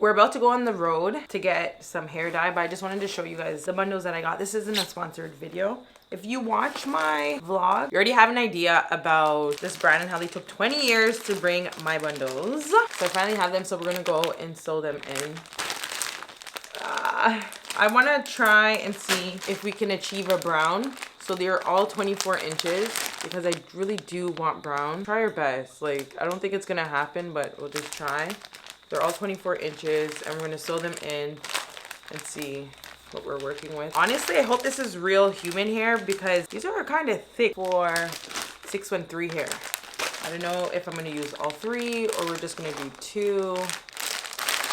We're about to go on the road to get some hair dye, but I just wanted to show you guys the bundles that I got. This isn't a sponsored video. If you watch my vlog, you already have an idea about this brand and how they took 20 years to bring my bundles. So I finally have them, so we're gonna go and sew them in. I wanna try and see if we can achieve a brown. So they're all 24 inches because I really do want brown. Try your best. Like, I don't think it's gonna happen, but we'll just try. They're all 24 inches and we're gonna sew them in and see what we're working with. Honestly, I hope this is real human hair because these are kind of thick for 613 hair. I don't know if I'm gonna use all 3 or we're just gonna do 2.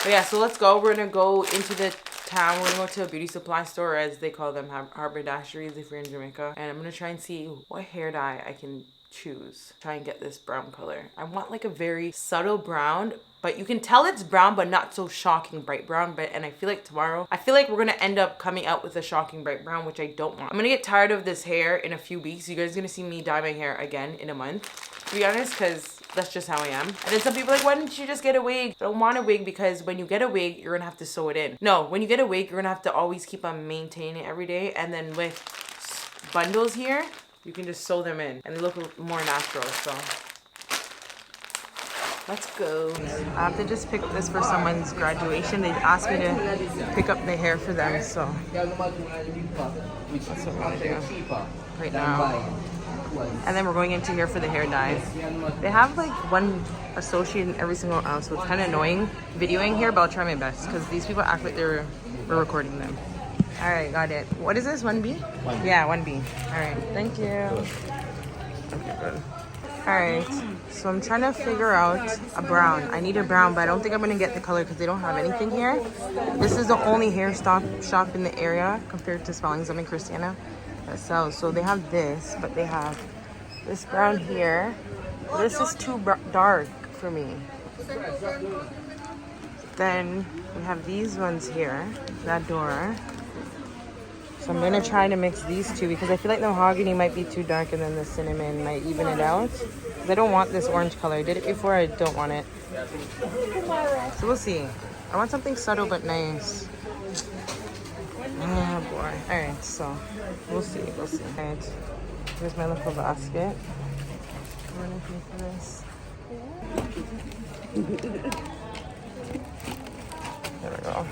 But yeah, so let's go. We're gonna go into the town. We're gonna go to a beauty supply store, as they call them, haberdasheries if you're in Jamaica. And I'm gonna try and see what hair dye I can choose. Try and get this brown color. I want like a very subtle brown, but you can tell it's brown but not so shocking bright brown. And I feel like tomorrow, I feel like we're gonna end up coming out with a shocking bright brown, which I don't want. I'm gonna get tired of this hair in a few weeks. You guys are gonna see me dye my hair again in a month, to be honest, because that's just how I am. And then some people are like, why didn't you just get a wig? I don't want a wig because when you get a wig, you're gonna have to sew it in. No, when you get a wig, you're gonna have to always keep on maintaining it every day. And then with bundles here, you can just sew them in and they look more natural. So let's go. I have to just pick this for someone's graduation. They asked me to pick up the hair for them, so that's what I'm gonna do right now. And then we're going into here for the hair dyes. They have like one associate in every single aisle, so it's kind of annoying videoing here, but I'll try my best because these people act like we're recording them. All right, got it. What is this, 1B? 1B. Yeah, 1B. All right, thank you. Okay, good. All right, so I'm trying to figure out a brown. I need a brown, but I don't think I'm gonna get the color because they don't have anything here. This is the only hair shop in the area compared to Spellings. I'm in Christiana that sells. So they have this, but they have this brown here. This is too dark for me. Then we have these ones here, that door. So I'm gonna try to mix these two because I feel like the mahogany might be too dark and then the cinnamon might even it out. Because I don't want this orange color. I did it before, I don't want it. So we'll see. I want something subtle but nice. Oh boy. Alright, so we'll see. Alright. Here's my little basket. I'm gonna pay for this. There we go.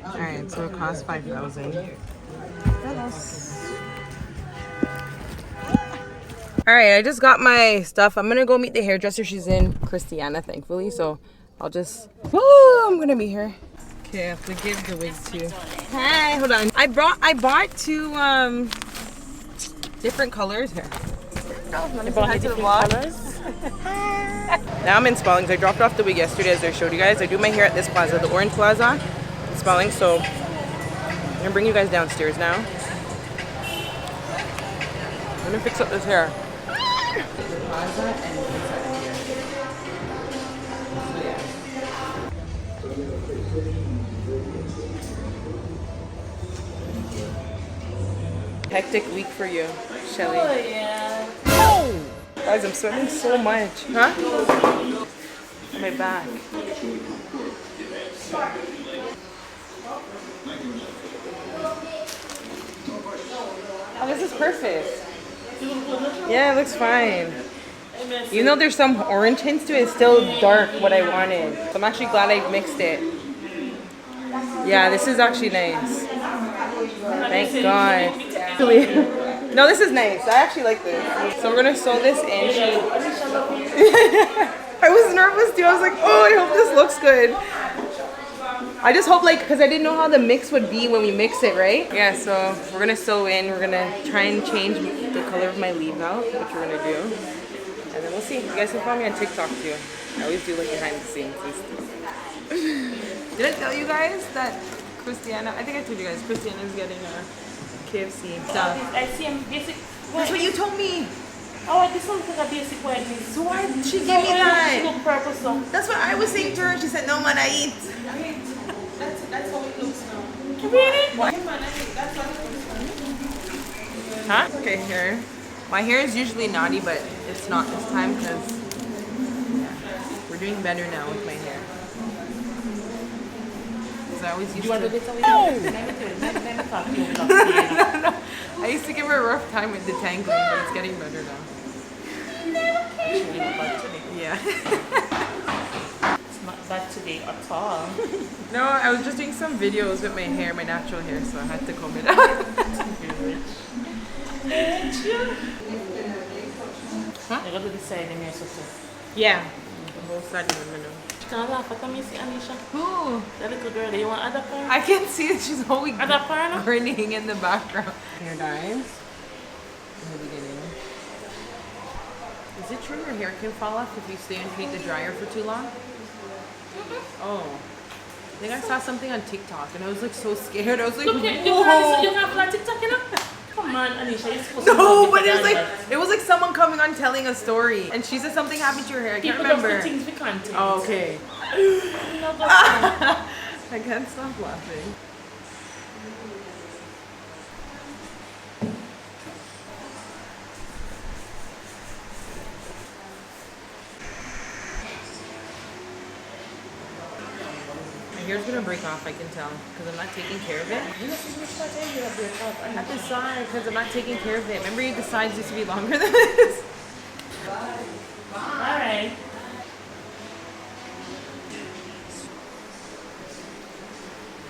Alright, so it costs 5,000. Alright, I just got my stuff. I'm gonna go meet the hairdresser. She's in Christiana, thankfully. So I'll just. Oh, I'm gonna meet her. Okay, I have to give the wig to. Hi, hold on. I bought 2 different colors here. You bought different colors? Now I'm in Spellings. I dropped off the wig yesterday, as I showed you guys. I do my hair at this plaza, the Orange Plaza. Spelling, so I'm gonna bring you guys downstairs now. I'm gonna fix up this hair. Hectic week for you, Shelly. Oh yeah. Oh! Guys, I'm sweating so much. Huh? My back. Oh, this is perfect. Yeah, it looks fine. Even though there's some orange hints to it, it's still dark what I wanted. So I'm actually glad I mixed it. Yeah, this is actually nice. Thank God. No, this is nice. I actually like this. So we're gonna sew this in. I was nervous too. I was like, oh, I hope this looks good. I just hope, like, because I didn't know how the mix would be when we mix it, right? Yeah, so we're gonna sew in. We're gonna try and change the color of my leave out, which we're gonna do. And then we'll see. You guys can follow me on TikTok too. I always do like behind the scenes and stuff. Did I tell you guys that Christiana, I think I told you guys, Christiana's getting a KFC stuff. I see him basic. That's what you told me. Oh, this one's like a basic one. So why did she give me that? No purpose, so. That's what I was saying to her. She said, no man, I eat. That's how it looks now. Really? What? Yeah, man, I think that's how it looks now. Huh? Okay, here. My hair is usually naughty, but it's not this time because we're doing better now with my hair. because I always used You want to to. do this? Let me talk to you. I used to give her a rough time with detangling, but it's getting better now. Actually, not bad today. Yeah. It's not bad today at all. No, I was just doing some videos with my hair, my natural hair, so I had to comb it out. Huh? You got to decide in your sister. Yeah. The whole side in the middle. Can I laugh at me, see Annesha? Who? That little girl, you want other part? I can see that she's always Other part? grinning in the background. Hair dyes in the beginning. Is it true your hair can fall off if you stay underneath the dryer for too long? Oh. I think I saw something on TikTok and I was like so scared. I was like, Look, you whoa. can't play TikTok, you know? Come on, Annesha, you're supposed to No, know but better it was like someone coming on telling a story and she said something happened to your hair. I can't People remember. just do things we can't do. Oh, okay. No, go on. I can't stop laughing. My hair's gonna break off, I can tell, because I'm not taking care of it. At the side, because I'm not taking care of it. Remember, the sides used to be longer than this? Alright.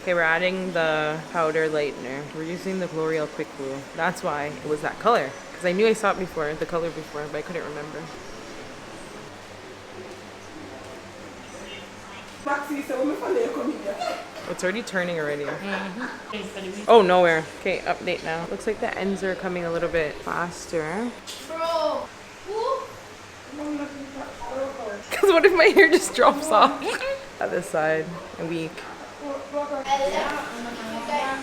Okay, we're adding the powder lightener. We're using the L'Oreal Quick Glue. That's why it was that color. Because I knew I saw it before, the color before, but I couldn't remember. It's already turning already. Oh, nowhere. Okay, update now. Looks like the ends are coming a little bit faster. Bro. Because what if my hair just drops off at this side? A week.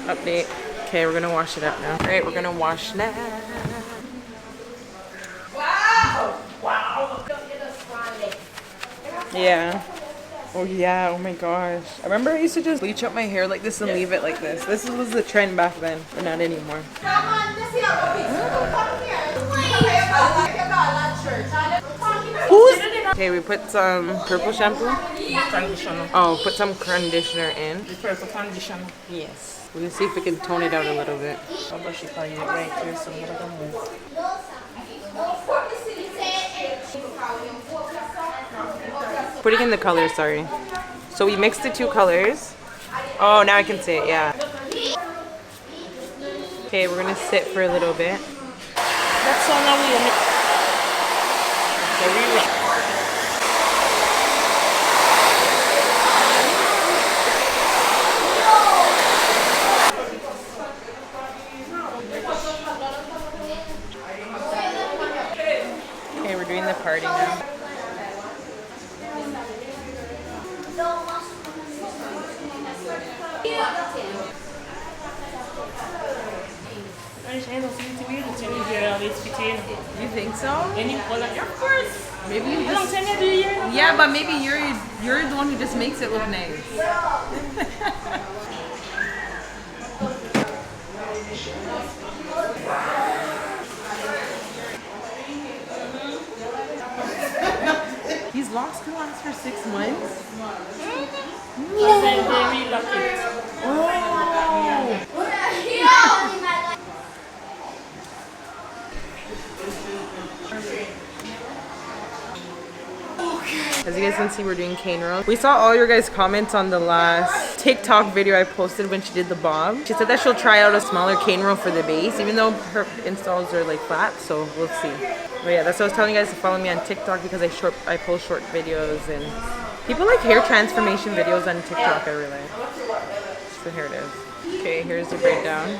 Update. Okay, we're gonna wash it up now. All right, we're gonna wash now. Wow. Yeah. Oh yeah, oh my gosh. I remember I used to just bleach up my hair like this and leave it like this. This was the trend back then, but not anymore. Okay, we put some purple shampoo. Conditioner. Oh, put some conditioner in. The purple conditioner. Yes. We're gonna see if we can tone it out a little bit. I'll brush it on you right here so I'm gonna move. Putting in the color, sorry. So we mixed the two colors. Oh, now I can see it, yeah. Okay, we're gonna sit for a little bit. That's all now we mix. Okay, we're doing the party now. I don't seem to be able to hear all this between. You think so? Any well, of course. Maybe you I don't just... tell you do you hear? Yeah, but maybe you're the one who just makes it look nice. He's lost class for 6 months. They relock it. Oh. As you guys can see, we're doing cane roll. We saw all your guys' comments on the last TikTok video I posted when she did the bob. She said that she'll try out a smaller cane roll for the base, even though her installs are like flat, so we'll see. But yeah, that's what I was telling you guys to follow me on TikTok because I post short videos and people like hair transformation videos on TikTok, I realize. So here it is. Okay, here's the breakdown.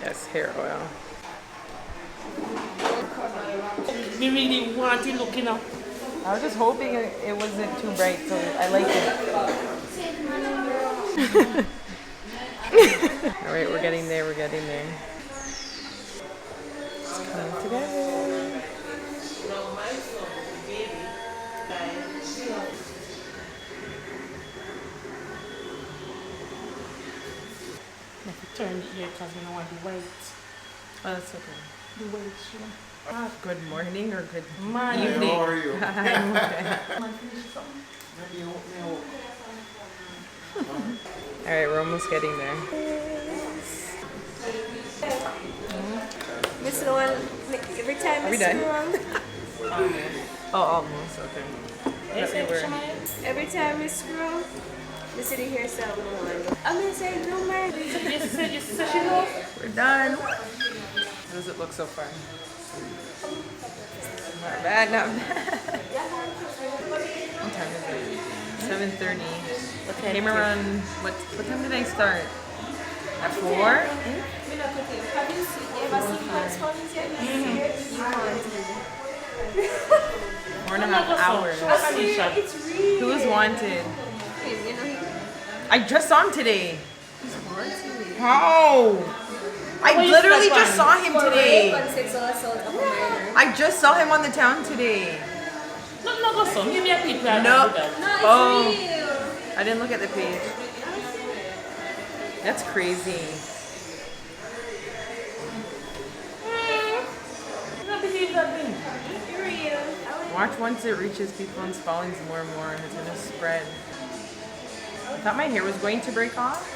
Yes, hair oil. We really want it looking up. I was just hoping it wasn't too bright, so I like it. All right, we're getting there, we're getting there. It's coming together. Turn it here because we don't want the white. Oh, that's okay. The white, sure. Good morning or good Man, evening. How are you? I'm okay. All right, we're almost getting there. Miss Noel, every time Are we I done? scroll, Oh, almost. Okay. Yes, Let me work. every time I scroll, the city here something on. I'm gonna say no more. you see she knows? We're done. How does it look so far? Not bad, not bad. What time is it? 7:30. I came around, what time did I start? At 4? Have you ever seen Max Collins yet? You want to. 4.5 hours. Annesha. It's real. Who is wanted? You know, I just saw him today. he's wanted. How? I Where you literally see that just saw him today. Sexual assault of a minor. I just saw him on the town today. No, go son. Give me a peep. No. No, it's Oh. real. I didn't look at the page. That's crazy. I don't believe that thing. It's real. Watch once it reaches people and spawns more and more. It's gonna spread. I thought my hair was going to break off,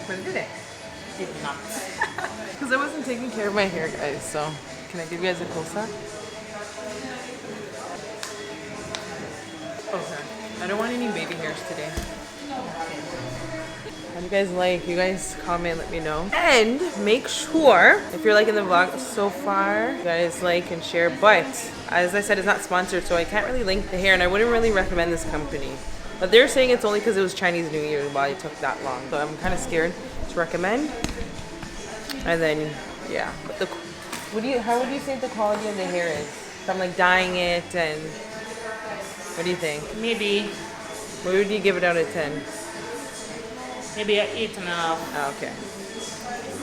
but it didn't. Did not. Because I wasn't taking care of my hair, guys. So, can I give you guys a close up? Okay. I don't want any baby hairs today. How do you guys like? You guys comment, let me know. And make sure, if you're liking the vlog so far, you guys like and share. But, as I said, it's not sponsored, so I can't really link the hair, and I wouldn't really recommend this company. But they're saying it's only because it was Chinese New Year why it took that long. So I'm kind of scared to recommend. And then, yeah. But how would you say the quality of the hair is? From like dyeing it and, what do you think? Maybe What would you give it out of 10? maybe an 8.5. Oh, okay.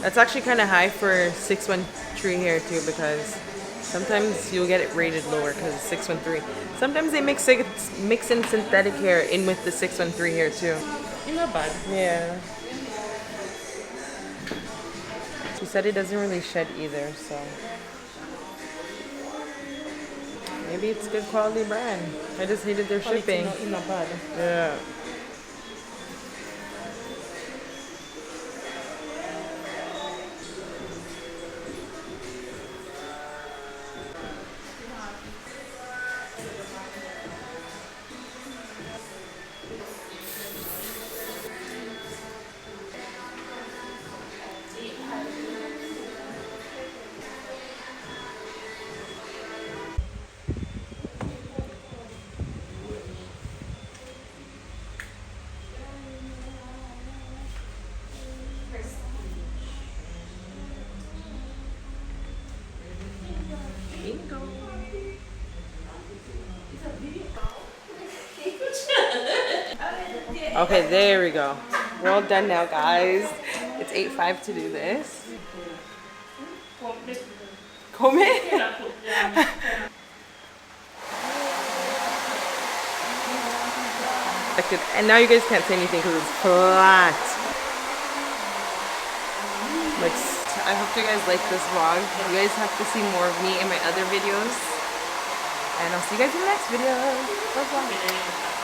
That's actually kind of high for 613 hair too, because sometimes you'll get it rated lower because it's 613. Sometimes they mix in synthetic hair in with the 613 hair too. It's not bad. Yeah. She said it doesn't really shed either, so maybe it's good quality brand. I just hated their shipping. It's not bad. Yeah. Okay, there we go. We're all done now, guys. It's 8:05 to do this. Comb it? And now you guys can't say anything because it's flat. But I hope you guys like this vlog. You guys have to see more of me in my other videos. And I'll see you guys in the next video. Bye-bye.